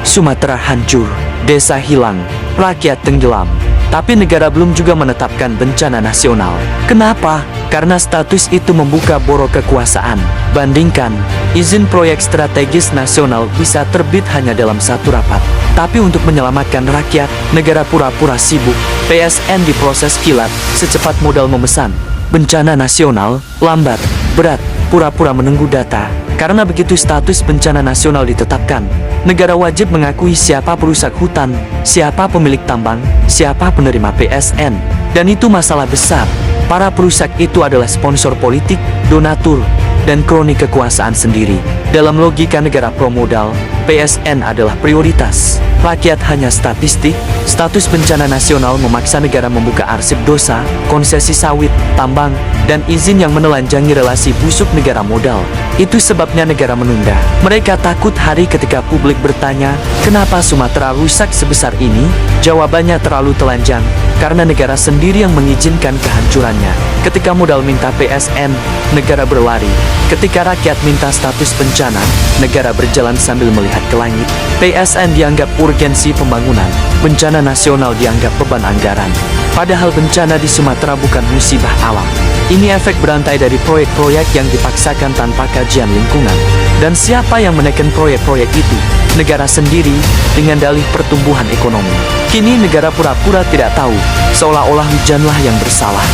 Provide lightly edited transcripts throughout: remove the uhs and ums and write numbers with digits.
Sumatera hancur, desa hilang, rakyat tenggelam. Tapi negara belum juga menetapkan bencana nasional. Kenapa? Karena status itu membuka borok kekuasaan. Bandingkan, izin proyek strategis nasional bisa terbit hanya dalam satu rapat. Tapi untuk menyelamatkan rakyat, negara pura-pura sibuk. PSN diproses kilat, secepat modal memesan. Bencana nasional, lambat, berat, pura-pura menunggu data. Karena begitu status bencana nasional ditetapkan, negara wajib mengakui siapa perusak hutan, siapa pemilik tambang, siapa penerima PSN. Dan itu masalah besar. Para perusak itu adalah sponsor politik, donatur, dan kroni kekuasaan sendiri. Dalam logika negara promodal, PSN adalah prioritas. Rakyat hanya statistik. Status bencana nasional memaksa negara membuka arsip dosa, konsesi sawit, tambang, dan izin yang menelanjangi relasi busuk negara modal. Itu sebabnya negara menunda. Mereka takut hari ketika publik bertanya, kenapa Sumatera rusak sebesar ini? Jawabannya terlalu telanjang, karena negara sendiri yang mengizinkan kehancurannya. Ketika modal minta PSN, negara berlari. Ketika rakyat minta status bencana, negara berjalan sambil melihat ke langit. PSN dianggap urgensi pembangunan, bencana nasional dianggap beban anggaran. Padahal bencana di Sumatera bukan musibah alam. Ini efek berantai dari proyek-proyek yang dipaksakan tanpa kajian lingkungan. Dan siapa yang menekan proyek-proyek itu? Negara sendiri, dengan dalih pertumbuhan ekonomi. Kini negara pura-pura tidak tahu, seolah-olah hujanlah yang bersalah.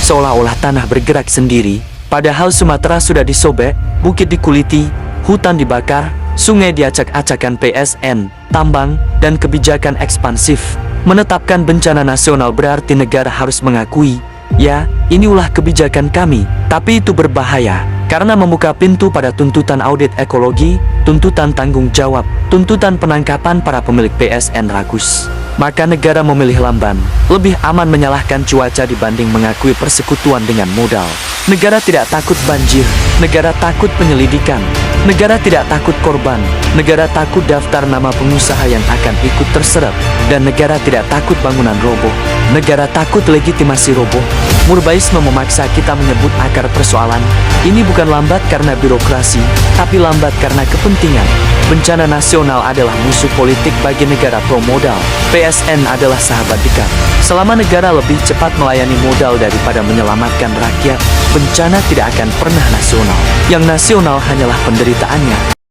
Seolah-olah tanah bergerak sendiri, padahal Sumatera sudah disobek, bukit dikuliti, hutan dibakar, sungai diacak-acakan PSN, tambang, dan kebijakan ekspansif. Menetapkan bencana nasional berarti negara harus mengakui, ya, ini ulah kebijakan kami, tapi itu berbahaya, karena membuka pintu pada tuntutan audit ekologi, tuntutan tanggung jawab, tuntutan penangkapan para pemilik PSN ragus. Maka negara memilih lamban, lebih aman menyalahkan cuaca dibanding mengakui persekutuan dengan modal. Negara tidak takut banjir, negara takut penyelidikan, negara tidak takut korban, negara takut daftar nama pengusaha yang akan ikut terseret, dan negara tidak takut bangunan roboh, negara takut legitimasi roboh. Murbaisme memaksa kita menyebut akar persoalan. Ini bukan lambat karena birokrasi, tapi lambat karena kepentingan. Bencana nasional adalah musuh politik bagi negara promodal. PSN adalah sahabat dekat. Selama negara lebih cepat melayani modal daripada menyelamatkan rakyat, bencana tidak akan pernah nasional. Yang nasional hanyalah penderitaannya.